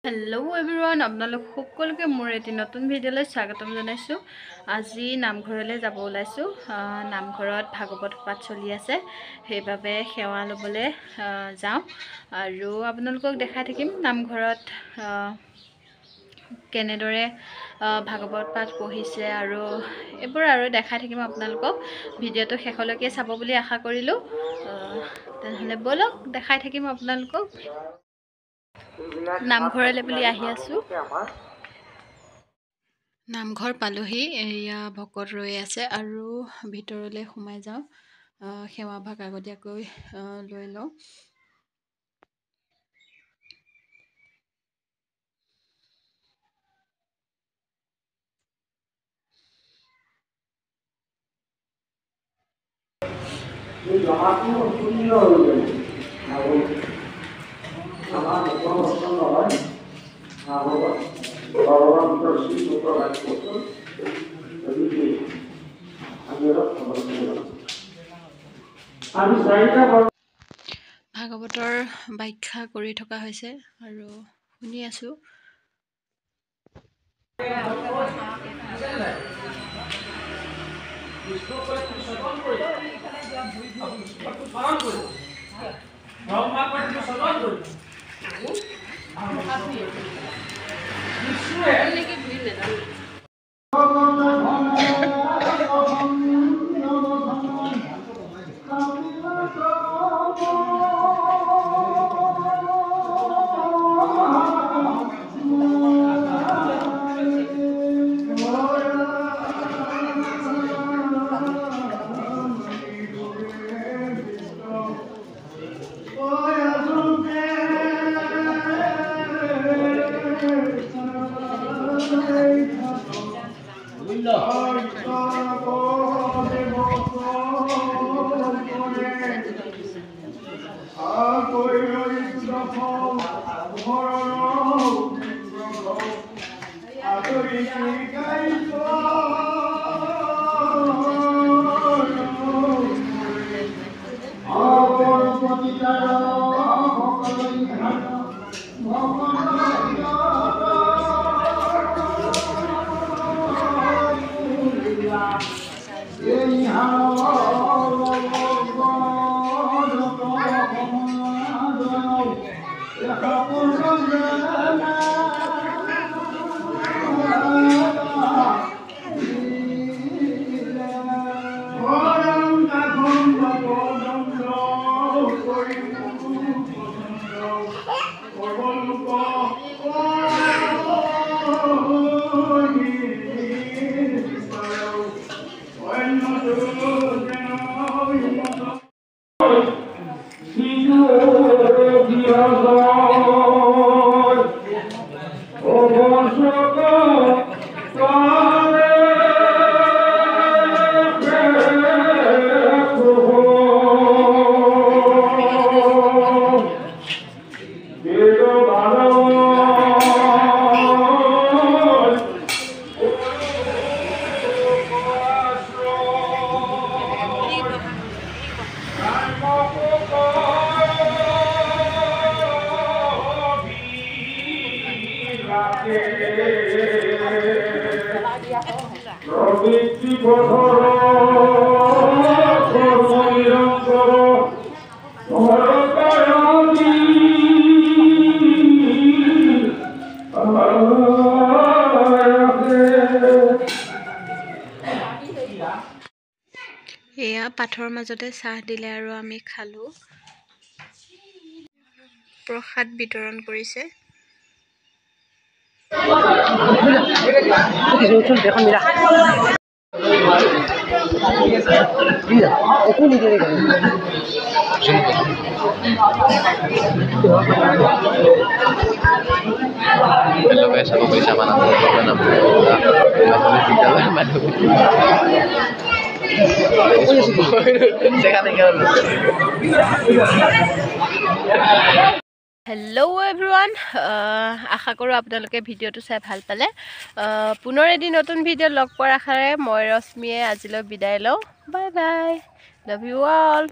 Hello' everyone, আপোনালোক সকলোকে মোৰ এটি নতুন ভিডিঅ'লৈ স্বাগতম জনাইছোঁ। আজি নামঘৰলৈ যাব ওলাইছোঁ। নামঘৰত ভাগৱত পাঠ চলি আছে, সেইবাবে সেৱা ল'বলৈ যাওঁ আৰু আপোনালোকক দেখাই থাকিম নামঘৰত কেনেদৰে ভাগৱত পাঠ পঢ়িছে আৰু এইবোৰ আৰু দেখাই থাকিম আপোনালোকক। ভিডিঅ'টো শেষলৈকে চাব বুলি আশা কৰিলোঁ। তেনেহ'লে ব'লক দেখাই থাকিম আপোনালোকক। নামঘৰলৈ বুলি আহি আছোঁ। নামঘৰ পালোহি, এয়া ভকত ৰৈ আছে আৰু ভিতৰলৈ সোমাই যাওঁ। সেৱাভাগ আগতীয়াকৈ লৈ লওঁ। ভাগৱতৰ ব্যাখ্যা কৰি থকা হৈছে আৰু শুনি আছোঁ। এয়া পাঠৰ মাজতে চাহ দিলে আৰু আমি খালোঁ। প্ৰসাদ বিতৰণ কৰিছে। হেল্ল' এভৰিৱান, আশা কৰোঁ আপোনালোকে ভিডিঅ'টো চাই ভাল পালে। পুনৰ এদিন নতুন ভিডিঅ' লগ পোৱাৰ আশাৰে মই ৰশ্মিয়ে আজিলৈ বিদায় লওঁ। Bye bye, love you all.